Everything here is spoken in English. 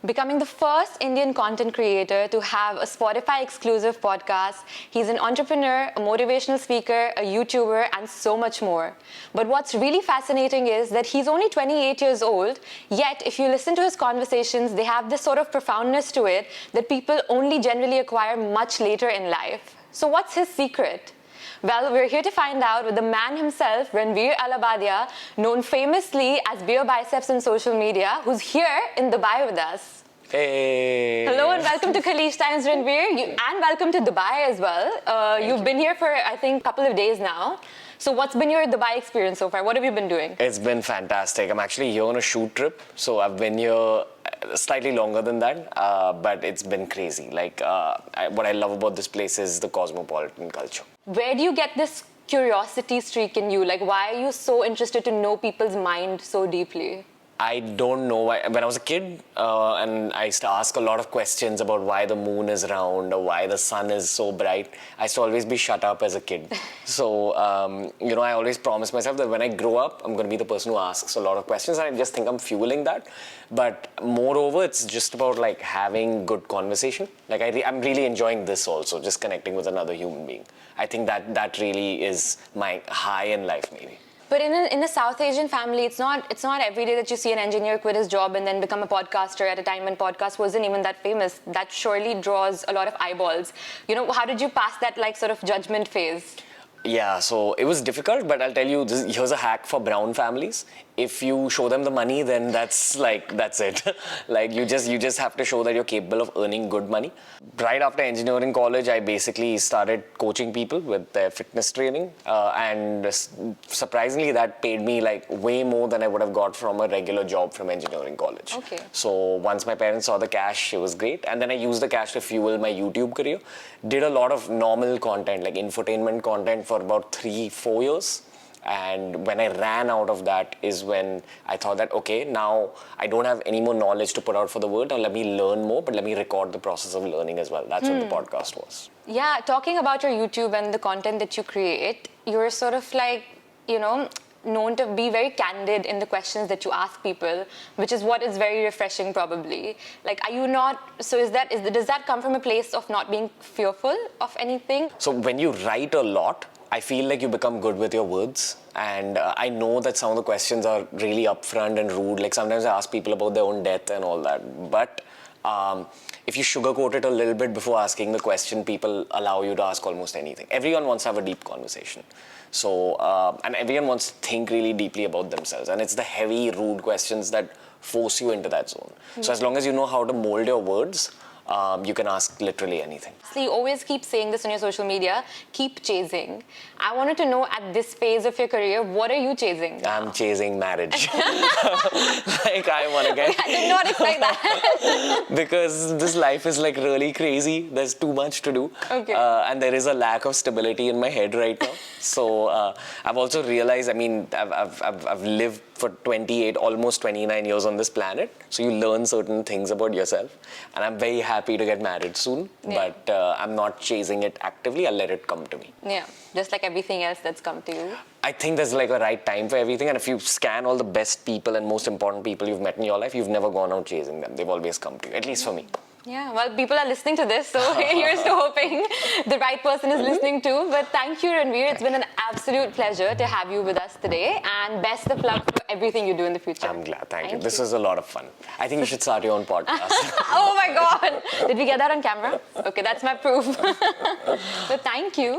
Becoming the first Indian content creator to have a Spotify exclusive podcast. He's an entrepreneur, a motivational speaker, a YouTuber, and so much more. But what's really fascinating is that he's only 28 years old, yet if you listen to his conversations, they have this sort of profoundness to it that people only generally acquire much later in life. So what's his secret? Well, we're here to find out with the man himself, Ranveer Allahbadia, known famously as Beer Biceps on social media, who's here in Dubai with us. Hey! Hello and welcome to Khaleej Times, Ranveer, and welcome to Dubai as well. You've been here for, I think, a couple of days now. So what's been your Dubai experience so far? What have you been doing? It's been fantastic. I'm actually here on a shoot trip, so I've been here slightly longer than that, but it's been crazy. What I love about this place is the cosmopolitan culture. Where do you get this curiosity streak in you? Like, why are you so interested to know people's mind so deeply? I don't know why. When I was a kid, and I used to ask a lot of questions about why the moon is round or why the sun is so bright, I used to always be shut up as a kid. So, I always promised myself that when I grow up, I'm going to be the person who asks a lot of questions, and I just think I'm fueling that. But moreover, it's just about like having good conversation. Like I'm really enjoying this also, just connecting with another human being. I think that really is my high in life, maybe. But in a South Asian family, it's not every day that you see an engineer quit his job and then become a podcaster at a time when podcast wasn't even that famous. That surely draws a lot of eyeballs. How did you pass that sort of judgment phase? Yeah, so it was difficult, but I'll tell you, here's a hack for brown families. If you show them the money, then that's it. You just have to show that you're capable of earning good money. Right after engineering college, I basically started coaching people with their fitness training, and surprisingly, that paid me way more than I would have got from a regular job from engineering college. Okay. So once my parents saw the cash, it was great, and then I used the cash to fuel my YouTube career. Did a lot of normal content, like infotainment content, for about 3-4 years. And when I ran out of that is when I thought that, okay, now I don't have any more knowledge to put out for the world. Now let me learn more, but let me record the process of learning as well. That's what the podcast was. Yeah, talking about your YouTube and the content that you create, you're sort of known to be very candid in the questions that you ask people, which is what is very refreshing probably. Are you not, does that come from a place of not being fearful of anything? So when you write a lot, I feel like you become good with your words, and I know that some of the questions are really upfront and rude. Sometimes I ask people about their own death and all that, but if you sugarcoat it a little bit before asking the question, people allow you to ask almost anything. Everyone wants to have a deep conversation. So, and everyone wants to think really deeply about themselves, and it's the heavy, rude questions that force you into that zone. So as long as you know how to mold your words, you can ask literally anything. So you always keep saying this on your social media, keep chasing. I wanted to know, at this phase of your career, what are you chasing now? I'm chasing marriage. I want to get... I did not expect that. Because this life is really crazy. There's too much to do. Okay. And there is a lack of stability in my head right now. So I've also realized, I've lived for 28, almost 29 years on this planet. So you learn certain things about yourself. And I'm very happy to get married soon. Yeah. But I'm not chasing it actively. I'll let it come to me. Yeah, just like everything else that's come to you. I think there's a right time for everything. And if you scan all the best people and most important people you've met in your life, you've never gone out chasing them. They've always come to you, at least for me. Yeah, well, people are listening to this, so here's to hoping the right person is listening too. But thank you, Ranveer. It's been an absolute pleasure to have you with us today, and best of luck for everything you do in the future. I'm glad. Thank you. This was a lot of fun. I think you should start your own podcast. Oh my God. Did we get that on camera? Okay, that's my proof. But thank you.